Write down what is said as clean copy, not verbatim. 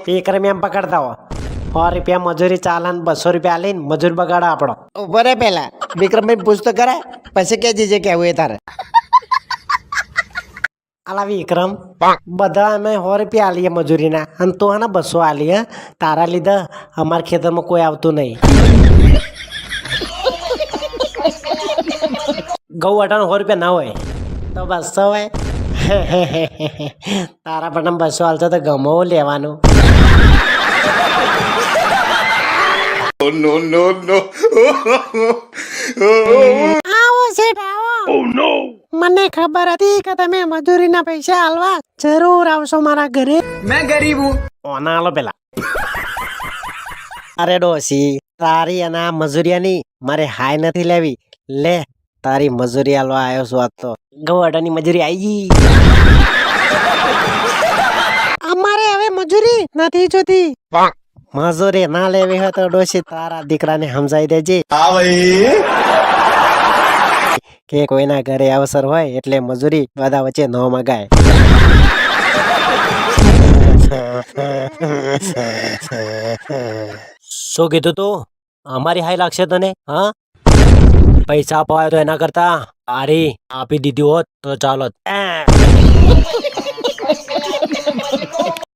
વિક્રમ એમ પકડતા હો 100 રૂપિયા મજૂરી ચાલાન 200 રૂપિયા લઈને મજૂર બગાડો આપણો. બરે પેલા વિક્રમભાઈ પૂછ તો કરા પછી કે જીજે કેવું એ તારે. અલા વિક્રમ બધા અમે 100 રૂપિયા આલીએ મજૂરીના અને તું આના 200 આલીએ. તારા લીધે અમારા ખેતરમાં કોઈ આવતું નહીં. ઘઉં અટાણું 100 રૂપિયા ના હોય તો 200 હોય. તારા પણ 200 હાલતો તો ગમો લેવાનું. આવો શેઠ આવો. મને ખબર હતી કે તમે મજૂરીના પૈસા આલવા જરૂર આવશો મારા ઘરે. મેં ગરીબ હું. ઓના આલો પેલા. અરે ડોસી તારી અને આ મજૂરિયાની મારે હાય નથી લેવી. લે તારી મજૂરી આલવા આવ્યો છું. આજ તો ગવાડાની મજૂરી આવી ગઈ. અમારે હવે મજૂરી નથી જોતી. મજૂરી ના લેવી હોય તો ડોસી તારા દીકરાને સમજાઈ દેજે કે કોઈના ઘરે અવસર હોય એટલે મજૂરી બધા વચ્ચે ન મગાય. શું કીધું તું? અમારી હાઈ લાગશે તને? હા પૈસા અપાય તો એના કરતા તારી આપી દીધી હોત તો ચાલો.